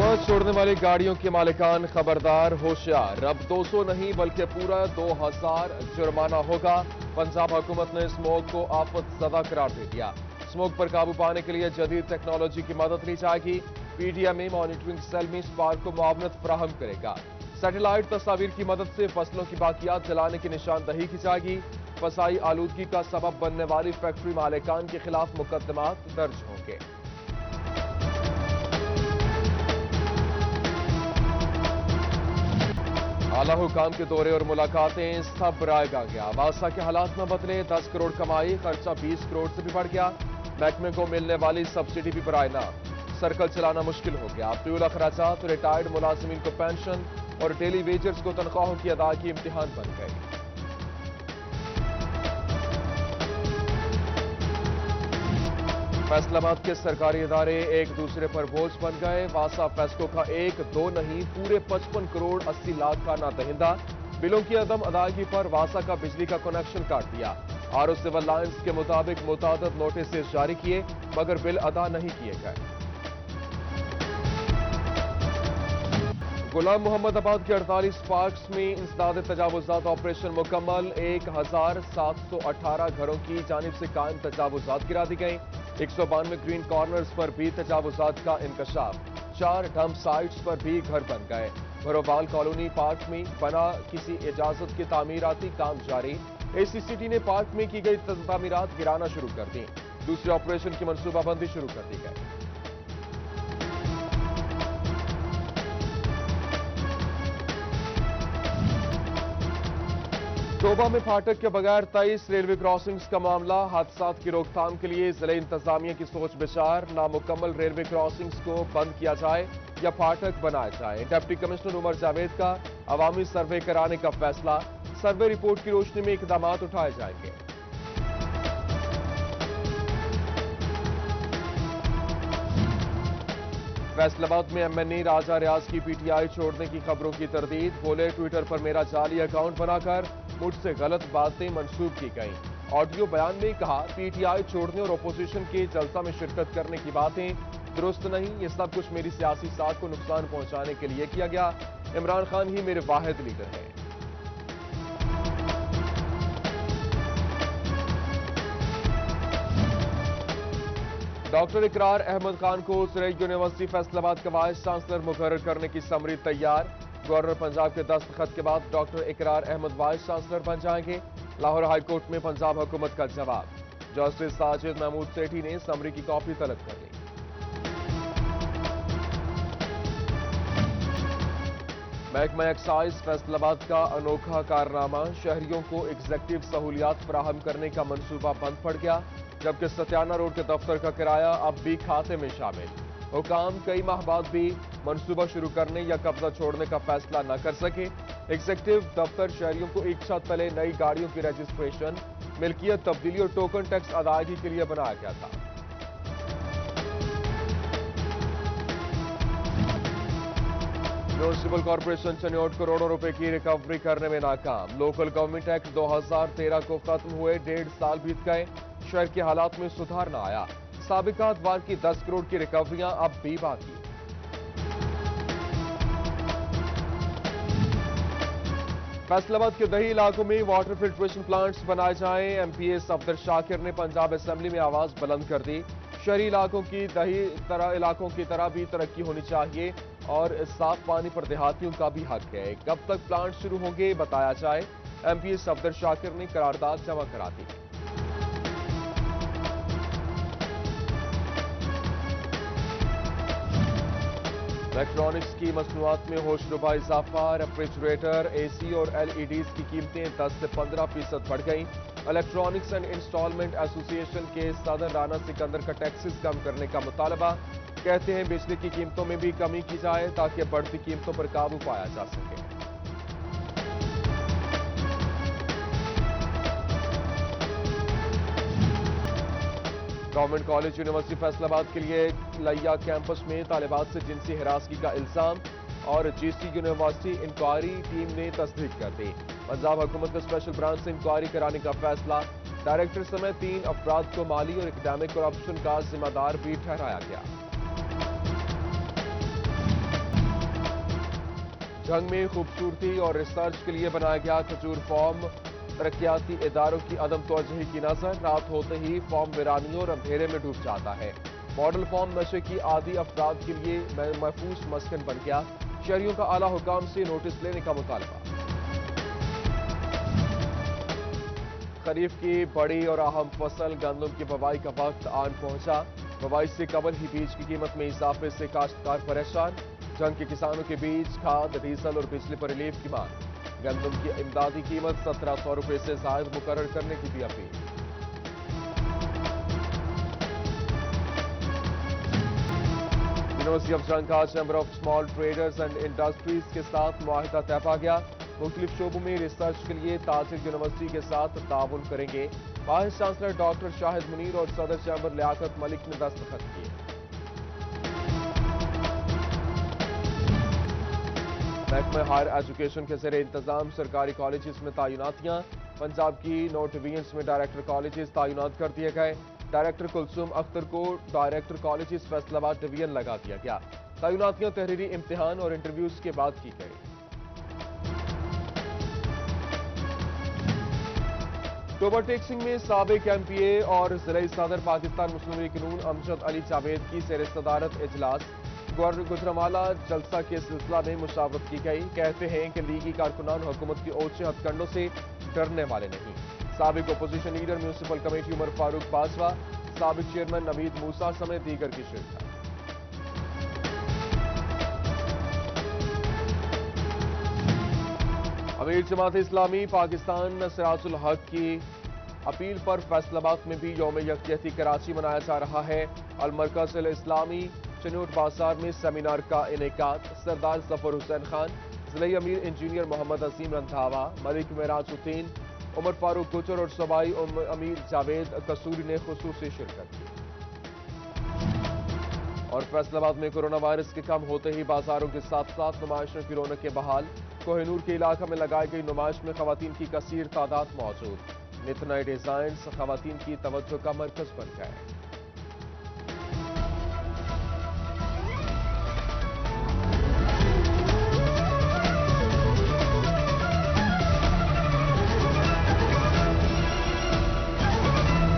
आवाज छोड़ने वाली गाड़ियों के मालिकान खबरदार, होशियार। अब 200 नहीं बल्कि पूरा 2000 जुर्माना होगा। पंजाब हुकूमत ने स्मोक को आफत ज़दा करार दे दिया। स्मोक पर काबू पाने के लिए जदीद टेक्नोलॉजी की मदद ली जाएगी। पीडीएमए मॉनिटरिंग सेल में स्पार्क को मुआवनत फराहम करेगा। सैटेलाइट तस्वीर की मदद से फसलों की बाकियात जलाने की निशानदही की जाएगी। फसाई आलूदगी का सबब बनने वाली फैक्ट्री मालिकान के खिलाफ मुकदमात दर्ज होंगे। आला हुकाम के दौरे और मुलाकातें सब रायगा गया। वासा के हालात में बदले, 10 करोड़ कमाई, खर्चा 20 करोड़ से भी बढ़ गया। महकमे को मिलने वाली सब्सिडी भी बराए ना। सर्कल चलाना मुश्किल हो गया। फ्यूल अखराजात, रिटायर्ड मुलाजिमीन को पेंशन और डेली वेजर्स को तनख्वाहों की अदायगी इम्तिहान बन गई। फैसलाबाद के सरकारी इदारे एक दूसरे पर बोझ बन गए। वासा फेस्को का 1-2 नहीं पूरे 55 करोड़ 80 लाख का नादहिंदा। बिलों की अदम अदायगी पर वासा का बिजली का कनेक्शन काट दिया। आरओ सिविल लाइन्स के मुताबिक मुतादद नोटिस जारी किए मगर बिल अदा नहीं किए गए। गुलाम मोहम्मदाबाद के 48 पार्क्स में इंसदाद तजावुजात ऑपरेशन मुकम्मल। 1718 घरों की जानिब से कायम तजावुजात गिरा दी गई। 192 ग्रीन कॉर्नर्स पर भी तजावुजात का इंकशाफ। 4 डंप साइट्स पर भी घर बन गए। भरोवाल कॉलोनी पार्क में बना किसी इजाजत के तामीराती काम जारी। एसीसीटी ने पार्क में की गई तामीरात गिराना शुरू कर दी। दूसरे ऑपरेशन की मनसूबाबंदी शुरू कर दी गई। डोबा में फाटक के बगैर 23 रेलवे क्रॉसिंग्स का मामला। हादसात की रोकथाम के लिए जिले इंतजामिया की सोच विचार। नामुकम्मल रेलवे क्रॉसिंग्स को बंद किया जाए या फाटक बनाया जाए। डिप्टी कमिश्नर उमर जावेद का अवामी सर्वे कराने का फैसला। सर्वे रिपोर्ट की रोशनी में इकदाम उठाए जाएंगे। फैसलाबाद में एमएनए राजा रियाज की पीटीआई छोड़ने की खबरों की तरदीद। बोले, ट्विटर पर मेरा जाली अकाउंट बनाकर मुझसे गलत बातें मंसूब की गई। ऑडियो बयान में कहा, पीटीआई छोड़ने और अपोजिशन के जलसा में शिरकत करने की बातें दुरुस्त नहीं। ये सब कुछ मेरी सियासी साख को नुकसान पहुंचाने के लिए किया गया। इमरान खान ही मेरे वाहिद लीडर हैं। डॉक्टर इकरार अहमद खान को सरे यूनिवर्सिटी फैसलाबाद का वाइस चांसलर मुकर्रर करने की समरी तैयार। गवर्नर पंजाब के दस्तखत के बाद डॉक्टर इकरार अहमद वाइस चांसलर बन जाएंगे। लाहौर हाई कोर्ट में पंजाब हुकूमत का जवाब। जस्टिस साजिद महमूद सेठी ने समरी की कॉपी तलब कर ली। महकमा एक्साइज फैसलाबाद का अनोखा कारनामा। शहरियों को एग्जेक्टिव सहूलियात फराहम करने का मंसूबा बंद पड़ गया, जबकि सत्याना रोड के दफ्तर का किराया अब भी खाते में शामिल। हुकाम कई माह बाद भी मंसूबा शुरू करने या कब्जा छोड़ने का फैसला न कर सके। एग्जेक्टिव दफ्तर शहरियों को एक छत तले नई गाड़ियों की रजिस्ट्रेशन, मिल्कियत तब्दीली और टोकन टैक्स अदायगी के लिए बनाया गया था। म्यूनिसिपल कॉर्पोरेशन चनियोट करोड़ों रुपए की रिकवरी करने में नाकाम। लोकल गवर्नमेंट एक्ट 2013 को खत्म हुए 1.5 साल बीत गए। शहर के हालात में सुधार न आया। साबिका अदवार की 10 करोड़ की रिकवरियां अब भी बाकी। फैसलाबाद के दही इलाकों में वाटर फिल्ट्रेशन प्लांट्स बनाए जाएं। एमपीए सफदर शाकिर ने पंजाब असेंबली में आवाज बुलंद कर दी। शहरी इलाकों की दही इलाकों की तरह भी तरक्की होनी चाहिए और साफ पानी पर देहातियों का भी हक है। कब तक प्लांट शुरू होंगे बताया जाए। एमपीए सफदर शाकिर ने करारदाद जमा करा दी। इलेक्ट्रॉनिक्स की मसनूआत में होशरुबा इजाफा। रेफ्रिजरेटर, एसी और एलईडीज की कीमतें 10 से 15% बढ़ गईं। इलेक्ट्रॉनिक्स एंड इंस्टॉलमेंट एसोसिएशन के सदर राना सिकंदर का टैक्सेस कम करने का मुतालबा। कहते हैं बिजली की कीमतों में भी कमी की जाए ताकि बढ़ती कीमतों पर काबू पाया जा सके। गवर्नमेंट कॉलेज यूनिवर्सिटी फैसलाबाद के लिए लैया कैंपस में तालिबात से जिनसी हिरासगी का इल्जाम और जीसी यूनिवर्सिटी इंक्वायरी टीम ने तस्दीक कर दी। पंजाब हुकूमत का स्पेशल ब्रांच से इंक्वायरी कराने का फैसला। डायरेक्टर समेत 3 अफराद को माली और एकेडमिक करप्शन का जिम्मेदार भी ठहराया गया। जंग में खूबसूरती और रिसर्च के लिए बनाया गया खजूर फॉर्म। तरक्याती इदारों की अदम तवज्जुही की नजर, रात होते ही फॉर्म वीरानियों और अंधेरे में डूब जाता है। मॉडल फॉर्म नशे की आदी अफराद के लिए महफूज मस्कन बन गया। शहरियों का आला हुकाम से नोटिस लेने का मुतालबा। खरीफ की बड़ी और अहम फसल गंदम की बुवाई का वक्त आन पहुंचा। बुवाई से कबल ही बीज की कीमत में इजाफे से काश्तकार परेशान। जंग के किसानों के बीच खाद, डीजल और बिजली पर रिलीफ की मांग। गंदम की इमदादी कीमत 1700 रुपये से जायद मुकर्रर करने की भी अपील। यूनिवर्सिटी ऑफ जंग का chamber of small traders and industries के साथ मुआहिदा तय पा गया। मुख्तलिफ शोबों में रिसर्च के लिए ताजिर यूनिवर्सिटी के साथ ताउन करेंगे। Vice chancellor doctor Shahid Munir और सदर चैम्बर लियाकत मलिक ने दस्तखत किए। महकमा हायर एजुकेशन के ज़रिए इंतजाम सरकारी कॉलेजेस में तैनातियां। पंजाब की 9 डिवीजन्स में डायरेक्टर कॉलेजेस तैनात कर दिए गए। डायरेक्टर कुलसुम अख्तर को डायरेक्टर कॉलेजेस फैसलाबाद डिवीजन लगा दिया गया। तैनातियां तहरीरी इम्तिहान और इंटरव्यूज के बाद की गई। ओवरटेक्सिंग में साबिक एमपीए और जिले सदर पाकिस्तान मुस्लिम लीग नून अमजद अली जावेद की ज़ेर सदारत इजलास। गुजरांवाला जलसा के सिलसिला में मुशावरत की गई। कहते हैं कि लीगी कारकुनान हुकूमत के ओछे हथकंडों से डरने वाले नहीं। साबिक opposition leader municipal committee Umar Farooq Bajwa, साबिक चेयरमैन नवीद मूसा समेत दीगर की शिरकत। अमीर जमात इस्लामी पाकिस्तान सिराजुल हक की अपील पर फैसलाबाद में भी यौम यकजहती कराची मनाया जा रहा है। अलमरकज अल इस्लामी चनूट बाजार में सेमिनार का इनेकाद। सरदार जफर हुसैन खान, जिले अमीर इंजीनियर मोहम्मद अजीम रंधावा, मलिक मेराजुद्दीन, उमर फारूक गुजर और सबाई अमीर जावेद कसूरी ने खुसूसी शिरकत की। और फैसलाबाद में कोरोना वायरस के कम होते ही बाजारों के साथ साथ नुमाइशों की रौनक के बहाल। कोहिनूर के इलाका में लगाई गई नुमाइश में खवातीन की कसीर तादाद मौजूद। नित नए डिजाइन खवातीन की तवज्जो का मरकज बन गए।